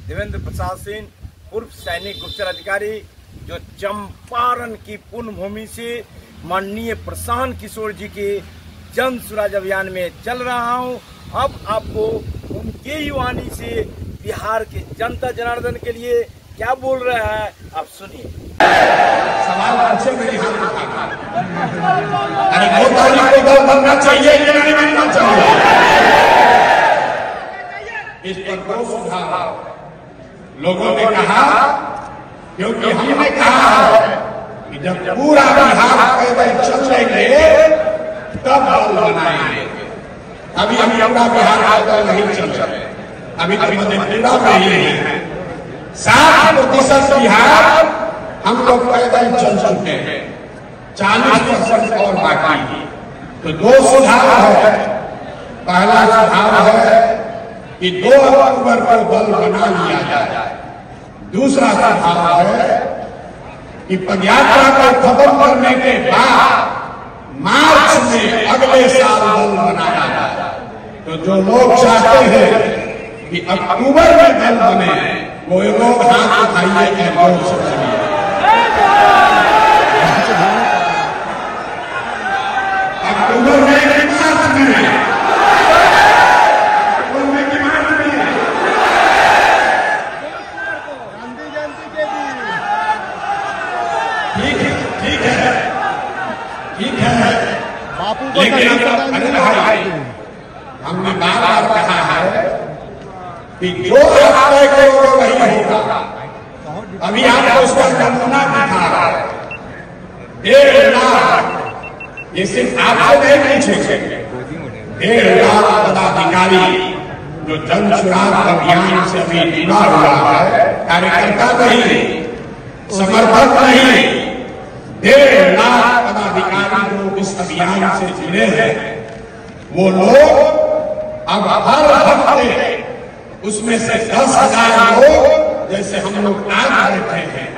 देवेंद्र प्रसाद सिंह पूर्व सैनिक गुप्तचर अधिकारी, जो चंपारण की पुण्य भूमि से माननीय प्रशांत किशोर जी के जन स्वराज अभियान में चल रहा हूं। अब आपको उनके ही वाणी से बिहार के जनता जनार्दन के लिए क्या बोल रहा है आप सुनिए। सवाल अच्छे मेरे हाथ में अरे को दल बनना चाहिए या नहीं बनना चाहिए, इस पर दो सुझाव लोगों ने कहा, क्योंकि हमने कहा है कि जब पूरा बिहार पैदल चलेंगे तब दल बनाएंगे। अभी हम पूरा बिहार पैदल नहीं चल रहे, अभी तो मधेपुरा में ही है। 60% बिहार हम लोग पैदल चल चुके हैं, 40% और बाकी। तो दो सुझाव है। पहला सुझाव है कि 2 अक्टूबर को दल बना लिया जाए। दूसरा सुझाव है कि पदयात्रा को खत्म करने के बाद मार्च में अगले साल दल बनाया जाए। तो जो लोग चाहते हैं कि अक्टूबर में दल बने, वो लोग हाथ उठाइए जोर से बोलिए। अक्टूबर में ठीक है, लेकिन हमने बार बार कहा है कि जो आप तय करोगे वही होगा। अभी आपको उसका नमूना दिखा रहा है। 1.5 लाख, ये सिर्फ आपसे नहीं पूछेंगे, 1.5 लाख पदाधिकारी जो जन स्वराज अभियान से अभी जुड़ा हुआ है, कार्यकर्ता नहीं, समर्थक नहीं, 1.5 लाख पदाधिकारी जो इस अभियान से जुड़े हैं, वो लोग अब हर हफ्ते उसमें से 10,000 लोग, जैसे हम लोग आज बैठे हैं,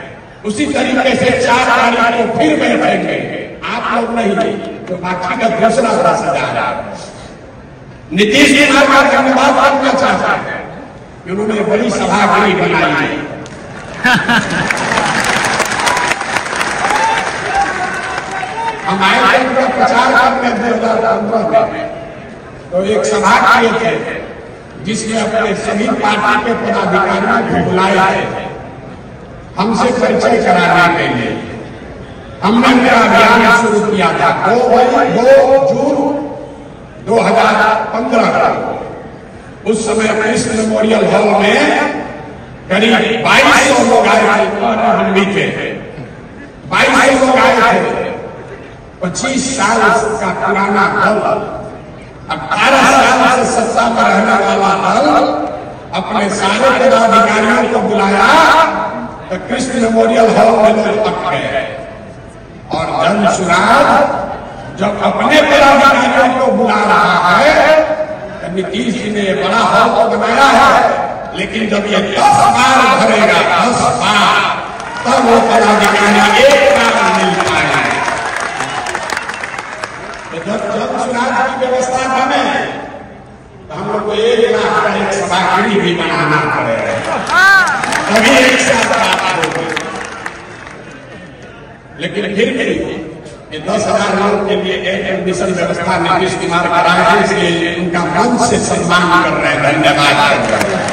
उसी तरीके से 4 तारीख को फिर बैठेंगे। आप लोग नहीं, तो बाकी का दूसरा 10,000। नीतीश कुमार का धन्यवाद करना चाहता है, उन्होंने बड़ी सभागिरी बनाई है। हम आए थे प्रचार करने 2015 में, तो एक सभा किए थे जिसमें अपने सभी पार्टी के पदाधिकारियों को बुलाए थे हमसे परिचय कराने के लिए। हमने मेरा अभियान शुरू किया था 2 जून 2015 को। उस समय कृष्ण मेमोरियल हॉल में करीब 2200 लोग आए थे, हम भी थे, 2200 लोग आए थे। 25 साल का पुराना दल, 18 साल से सत्ता में रहने वाला दल अपने सारे पदाधिकारियों को बुलाया तो कृष्ण मेमोरियल हॉल में लोग पक गए। और जन स्वराज जब अपने पदाधिकारियों को बुला रहा है, तो नीतीश जी ने बड़ा हॉल तो बनाया है, लेकिन जब ये 10 बार भरेगा, 10 बार, तब वो पदाधिकारी एक बार मिल पाएगा। जब जन स्वराज की व्यवस्था बने तो हम लोग को 1 लाख का एक सभागिरी भी बनाना पड़ेगा, तभी एक साथ बात होगी। लेकिन फिर भी ये 10,000 लोगों के लिए एक एडमिशन व्यवस्था नीतीश कुमार कराए, इसलिए उनका मन से सम्मान कर रहे हैं, धन्यवाद कर रहे हैं।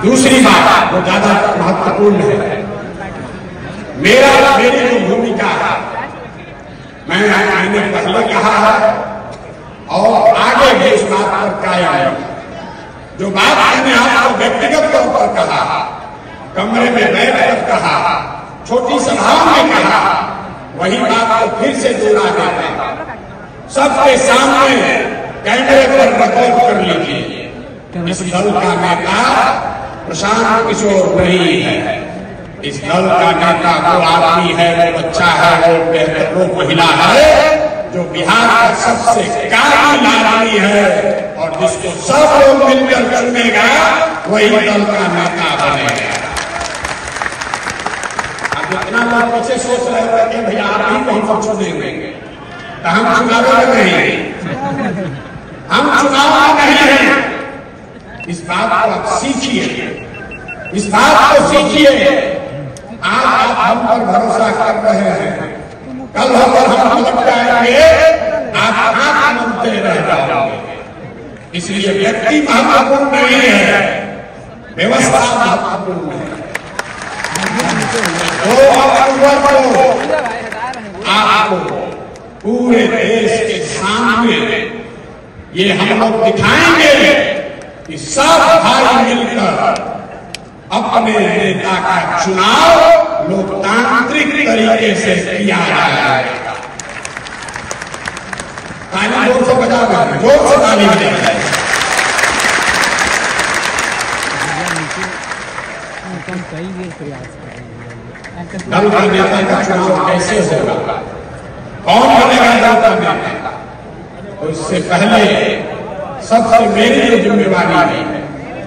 दूसरी बात जो ज्यादा महत्वपूर्ण है, मेरी जो भूमिका है, मैंने पहले कहा है और आगे भी इस बात पर कायम है। जो बात मैंने आपको व्यक्तिगत तौर पर कहा, कमरे में बैठकर कहा, छोटी सभाओं में कहा, वही बात को फिर से दोहरा देते हैं। सबके सामने कैमरे पर रिकॉर्ड कर लीजिए। इस दल का नेता प्रशांत किशोर नहीं है। इस दल का नेता वो आदमी है, वो बच्चा है, वो महिला है जो बिहार का सबसे काबिल आदमी है, और जिसको सब लोग मिलकर चुनेगा वही दल का नेता बनेगा। अब जितना लोग पीछे सोच रहे थे कि भैया आप ही कहीं को चुनेंगे, तो हम चुनाव में नहीं, हम चुनाव में नहीं है। इस बात को आप सीखिए, इस बात को सीखिए। आज आप हम पर भरोसा कर रहे हैं, कल होकर हम लग जाएंगे, आप हाथ मानते रह जाओगे। इसलिए व्यक्ति महत्वपूर्ण नहीं है, व्यवस्था महत्वपूर्ण है। 2 अक्टूबर को आपको पूरे देश के सामने ये हम लोग दिखाएंगे कि सब भाई मिलकर अपने नेता का चुनाव लोकतांत्रिक तरीके से किया जाएगा। ताली जोर से बजा दें, जोर से ताली बजाएं। दल का नेता का चुनाव कैसे होगा, कौन बनेगा दल का नेता, तो इससे पहले सबसे मेरी जो जिम्मेवारी है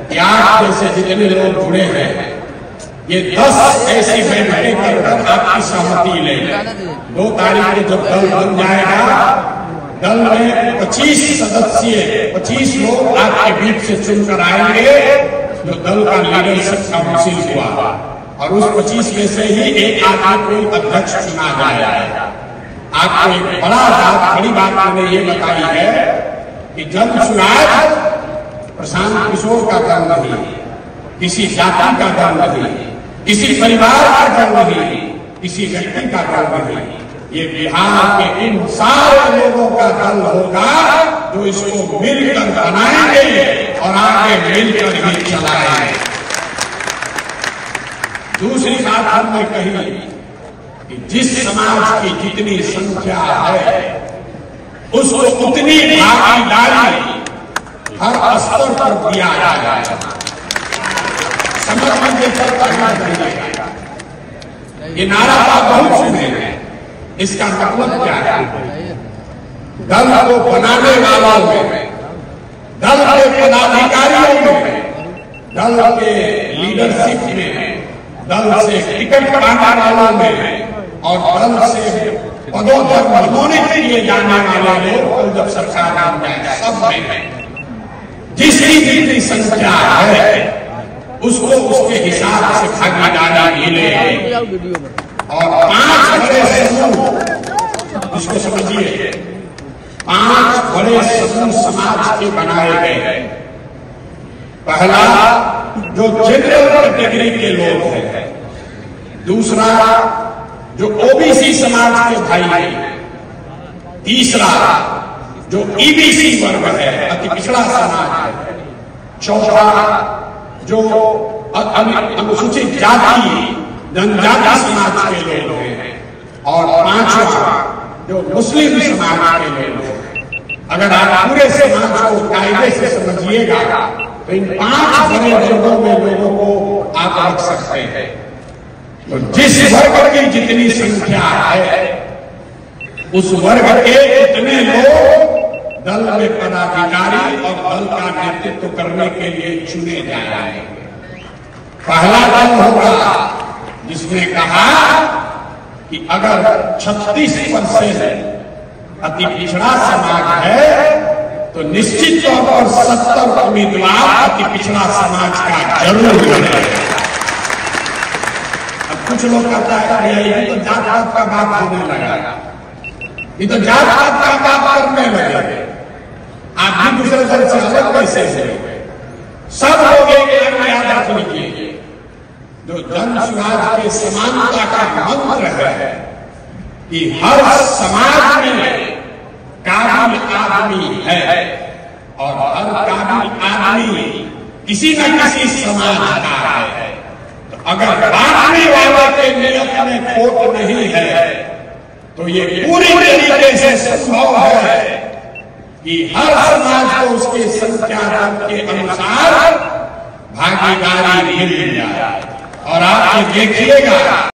कि आप जैसे जितने लोग जुड़े हैं, ये 10 ऐसी बैठकें कर आपकी सहमति ले। 2 तारीख को जब दल बन जाएगा, दल में 25 सदस्य 25 लोग आपके बीच से चुनकर आएंगे, जो दल का लीडरशिप काउंसिल हुआ, और उस 25 में से ही एक आदमी को अध्यक्ष चुना जाएगा। आपको एक बड़ी बात मैंने ये बताई है कि जन चुनाव प्रशांत किशोर का दल नहीं, किसी जाति का दल नहीं, किसी परिवार का दल नहीं, किसी व्यक्ति का दल नहीं, ये बिहार के इन सारे लोगों का दल होगा जो इसको मिलकर बनाएंगे और आगे मिलकर ही चलाएंगे। दूसरी बात हमने कही कि जिस समाज की जितनी संख्या है उसको उतनी भागीदारी हर स्तर पर दिया जाएगा। समर्थन देकर करना चाहिए। ये नारा आप बहुत सुने हैं, इसका मतलब क्या है? दल को बनाने वालों में, दल के पदाधिकारियों में, दल के लीडरशिप में, दल से टिकट पाने वालों में और दल से पदों पर मनोनीत किए जाने वाले लोग जब सरकार बन जाए, सब में जिसकी जितनी संख्या है उसको उसके हिसाब से भागीदारी मिले। और 5 बड़े समूह, इसको समझिए, 5 बड़े समूह समाज के बनाए गए। पहला जो जनरल कैटेगरी के लोग हैं, दूसरा जो ओबीसी समाज के भाई हैं, तीसरा जो ईबीसी वर्ग है, अति पिछड़ा समाज है, चौथा जो अनुसूचित जाति जनजाति समाज के लोग हैं, और 5वां जो मुस्लिम समाज के लोग हैं। अगर आप पूरे समाज को कायदे से समझिएगा तो इन 5 बड़े वर्गों में लोगों को आप रख सकते हैं। तो जिस वर्ग की जितनी संख्या है उस वर्ग के इतने लोग दल में पदाधिकारी और दल का नेतृत्व करने के लिए चुने जाएंगे। पहला दल होगा जिसने कहा कि अगर 36% अति पिछड़ा समाज है तो निश्चित तौर पर 70 उम्मीदवार अति पिछड़ा समाज का जरूर बने। अब कुछ लोग कहता है ये तो जात पात का बात होने लगा, ये तो जात पात का बात करने लगे, आप भी दूसरे दल से अलग कैसे हो? सब लोग एक याद रख लीजिए, जो जन समाज के समानता का मंत्र है कि हर समाज में काबिल आदमी है और हर काबिल आदमी किसी न किसी समाज का है। तो अगर बांटने वाले के नियत में खोट नहीं है तो ये पूरी तरीके से संभव है कि हर समाज को उसके संख्या के अनुसार भागीदारी मिल जाए। और आप ये देखिएगा